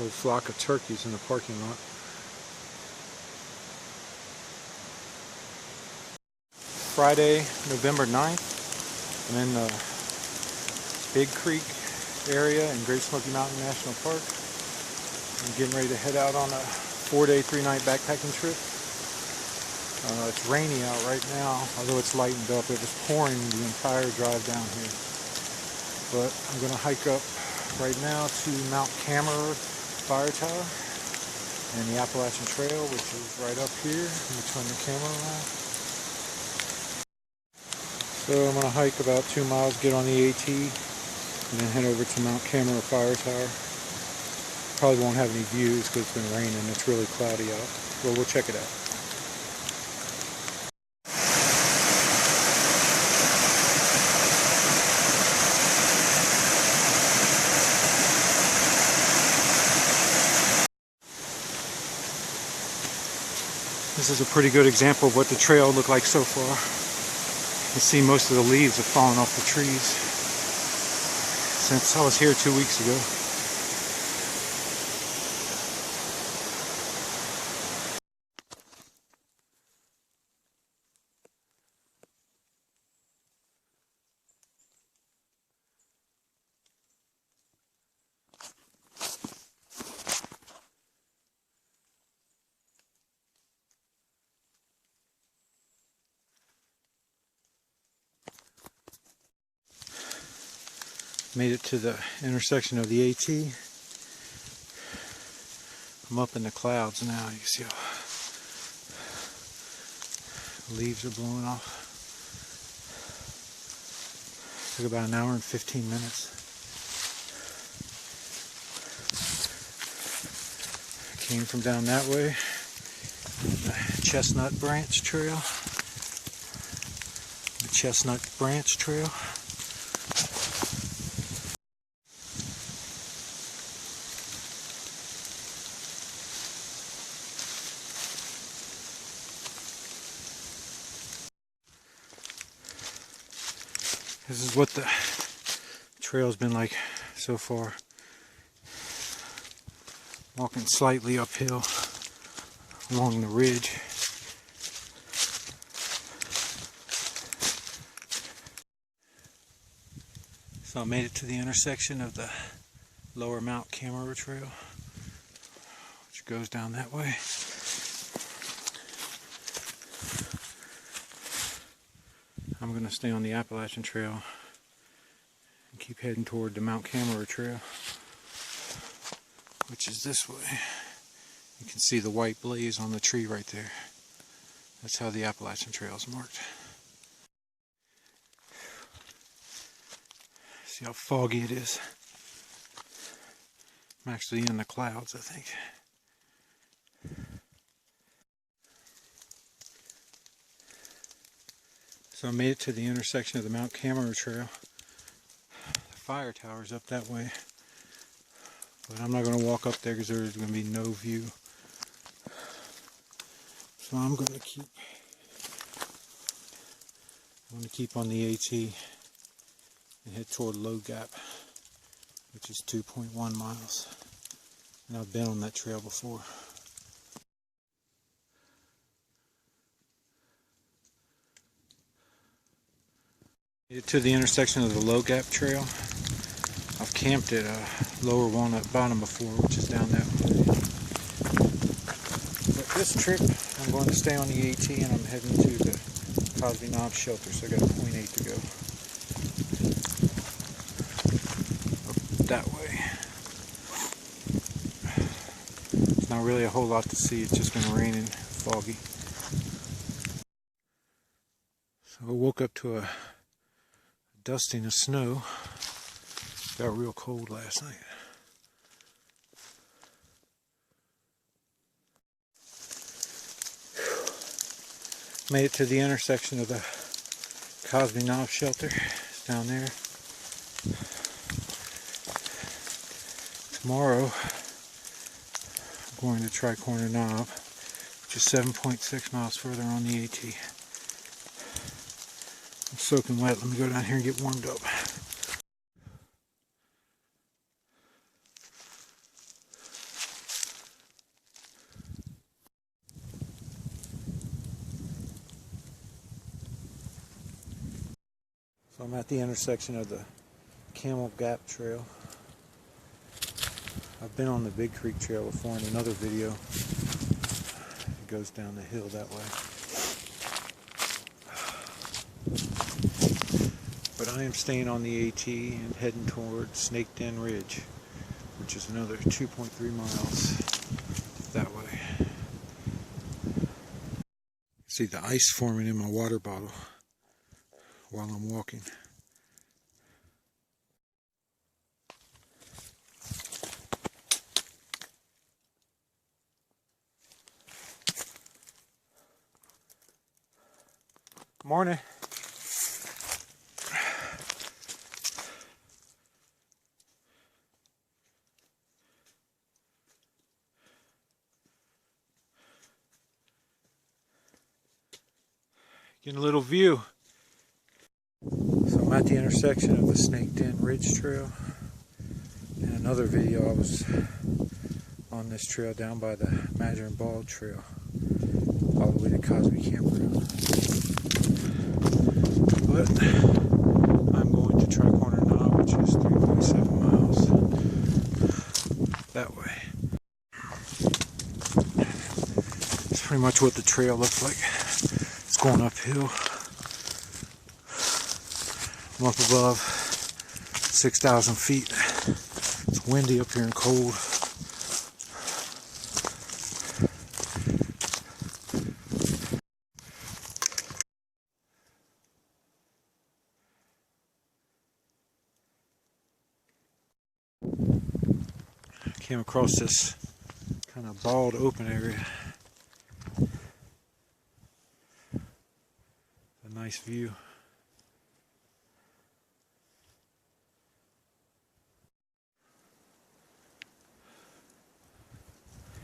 Little flock of turkeys in the parking lot. Friday, November 9th. I'm in the Big Creek area in Great Smoky Mountain National Park. I'm getting ready to head out on a 4-day, 3-night backpacking trip. It's rainy out right now, although it's lightened up. It was pouring the entire drive down here. But I'm going to hike up right now to Mount Camera Fire Tower and the Appalachian Trail, which is right up here. Let me turn the camera around. So I'm going to hike about 2 miles, get on the AT, and then head over to Mount Camera Fire Tower. Probably won't have any views because it's been raining. It's really cloudy out. Well, we'll check it out. This is a pretty good example of what the trail looked like so far. You can see most of the leaves have fallen off the trees since I was here 2 weeks ago. Made it to the intersection of the AT. I'm up in the clouds now. You can see how the leaves are blowing off. Took about an hour and 15 minutes. Came from down that way. The Chestnut Branch Trail. The Chestnut Branch Trail. This is what the trail's been like so far. Walking slightly uphill along the ridge. So I made it to the intersection of the lower Mount Camera Trail, which goes down that way. I'm going to stay on the Appalachian Trail and keep heading toward the Mount Camera Trail, which is this way. You can see the white blaze on the tree right there. That's how the Appalachian Trail is marked. See how foggy it is? I'm actually in the clouds, I think. So I made it to the intersection of the Mount Camera Trail. The fire tower's up that way. But I'm not going to walk up there because there's going to be no view. So I'm going to keep on the AT and head toward Low Gap, which is 2.1 miles. And I've been on that trail before. Made it to the intersection of the Low Gap Trail. I've camped at Lower Walnut Bottom before, which is down that way. But this trip, I'm going to stay on the AT and I'm heading to the Cosby Knob Shelter, so I got a 0.8 to go. Up that way. It's not really a whole lot to see, it's just been raining, foggy. So I woke up to a dusting of snow. Got real cold last night. Made it to the intersection of the Cosby Knob Shelter. It's down there. Tomorrow I'm going to try Corner Knob, which is 7.6 miles further on the AT. I'm soaking wet. Let me go down here and get warmed up. So I'm at the intersection of the Camel Gap Trail. I've been on the Big Creek Trail before in another video. It goes down the hill that way. But I am staying on the AT and heading toward Snake Den Ridge, which is another 2.3 miles that way. See the ice forming in my water bottle while I'm walking. Morning. Getting a little view. So I'm at the intersection of the Snake Den Ridge Trail. In another video I was on this trail down by the Madger and Bald Trail, all the way to Cosby Campground. But I'm going to Tri-Corner Knob, which is 3.7 miles that way. It's pretty much what the trail looks like. It's going uphill. I'm up above 6,000 feet. It's windy up here and cold. Came across this kind of bald open area. A nice view.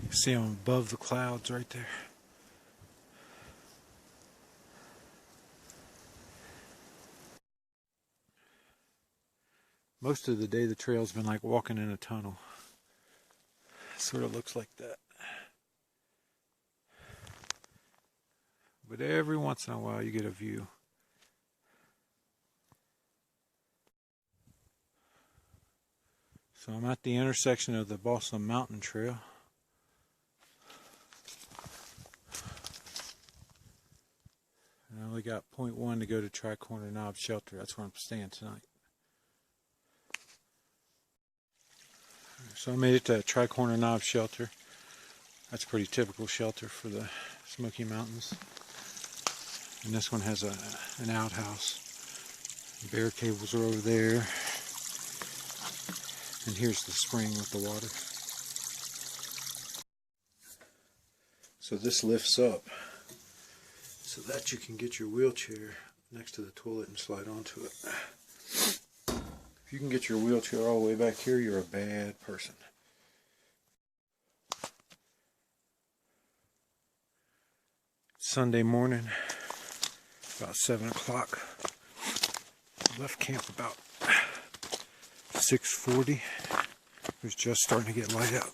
You see them above the clouds right there. Most of the day the trail's been like walking in a tunnel. Sort of looks like that. But every once in a while you get a view. So I'm at the intersection of the Balsam Mountain Trail. And I only got 0.1 to go to Tri-Corner Knob Shelter. That's where I'm staying tonight. So I made it to Tri-Corner Knob Shelter. That's a pretty typical shelter for the Smoky Mountains. And this one has an outhouse. The bear cables are over there. And here's the spring with the water. So this lifts up so that you can get your wheelchair next to the toilet and slide onto it. If you can get your wheelchair all the way back here, you're a bad person. Sunday morning, about 7 o'clock. Left camp about 6:40. It was just starting to get light out.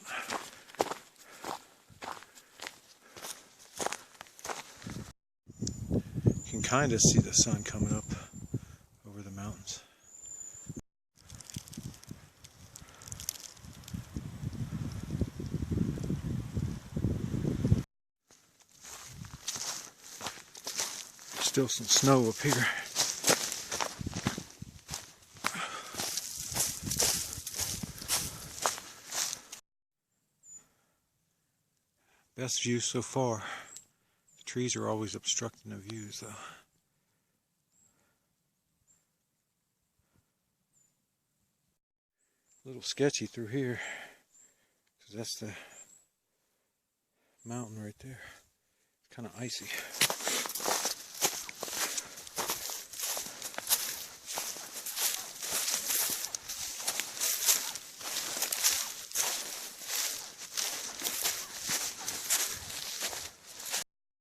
You can kind of see the sun coming up over the mountains. Still some snow up here. Best view so far. The trees are always obstructing the views though. A little sketchy through here, because that's the mountain right there. It's kind of icy.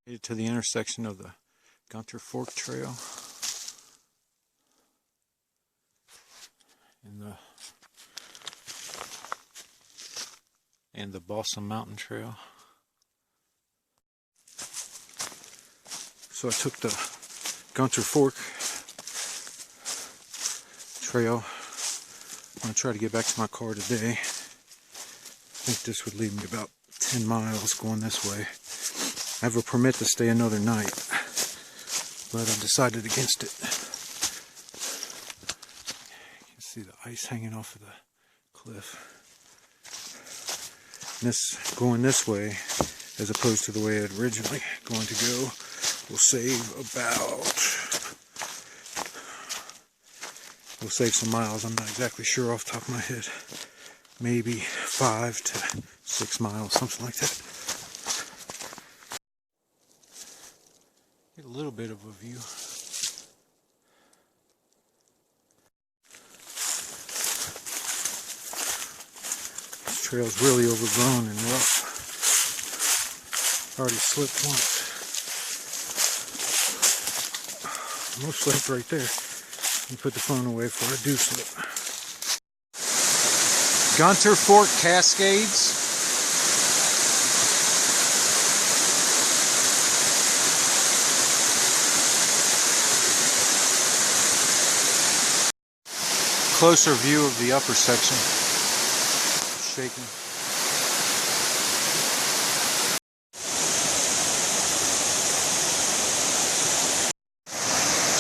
Made it to the intersection of the Gunter Fork Trail and the Balsam Mountain Trail. So I took the Gunter Fork trail. I'm going to try to get back to my car today. I think this would leave me about 10 miles going this way. I have a permit to stay another night, but I decided against it. You can see the ice hanging off of the cliff. And going this way, as opposed to the way I was originally going to go, will save some miles. I'm not exactly sure off the top of my head. Maybe 5 to 6 miles, something like that. Get a little bit of a view. This trail's really overgrown and rough. Already slipped once. Almost slipped right there. You put the phone away before I do slip. Gunter Fork Cascades. Closer view of the upper section. Shaking.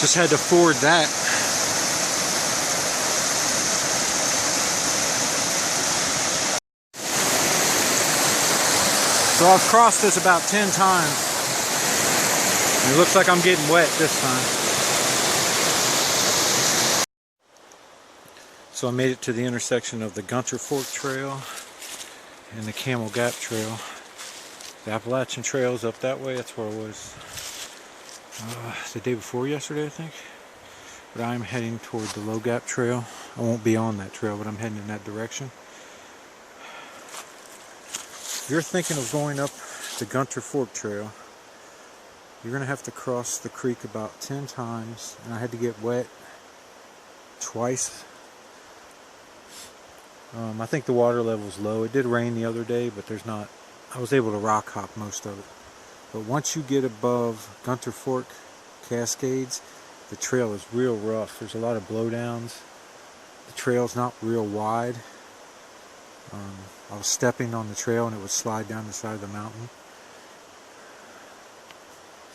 Just had to ford that. So I've crossed this about 10 times. It looks like I'm getting wet this time. So I made it to the intersection of the Gunter Fork Trail and the Camel Gap Trail. The Appalachian Trail is up that way. That's where I was the day before yesterday, I think. But I'm heading toward the Low Gap Trail. I won't be on that trail, but I'm heading in that direction. If you're thinking of going up the Gunter Fork Trail, you're going to have to cross the creek about 10 times, and I had to get wet twice. I think the water level is low. It did rain the other day, but I was able to rock hop most of it. But once you get above Gunter Fork Cascades, the trail is real rough. There's a lot of blowdowns. The trail's not real wide. I was stepping on the trail and it would slide down the side of the mountain.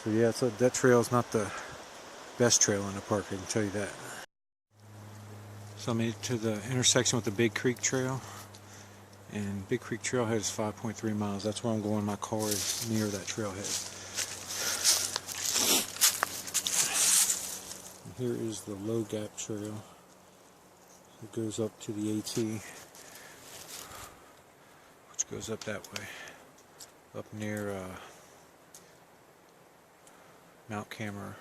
So yeah, that trail is not the best trail in the park, I can tell you that. So I made it to the intersection with the Big Creek Trail. And Big Creek Trailhead is 5.3 miles. That's where I'm going. My car is near that trailhead. And here is the Low Gap Trail. It goes up to the AT, which goes up that way, up near Mount Camera.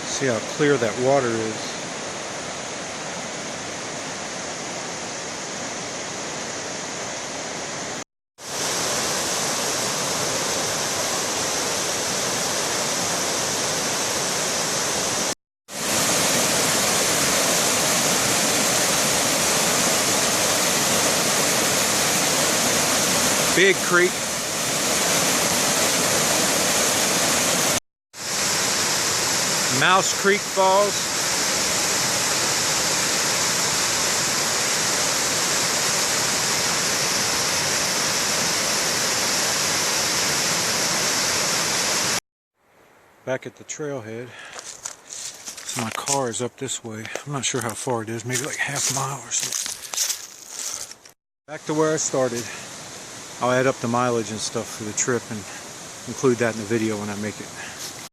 See how clear that water is. Big Creek. Mouse Creek Falls. Back at the trailhead. So my car is up this way. I'm not sure how far it is, maybe like half a mile or something. Back to where I started. I'll add up the mileage and stuff for the trip and include that in the video when I make it.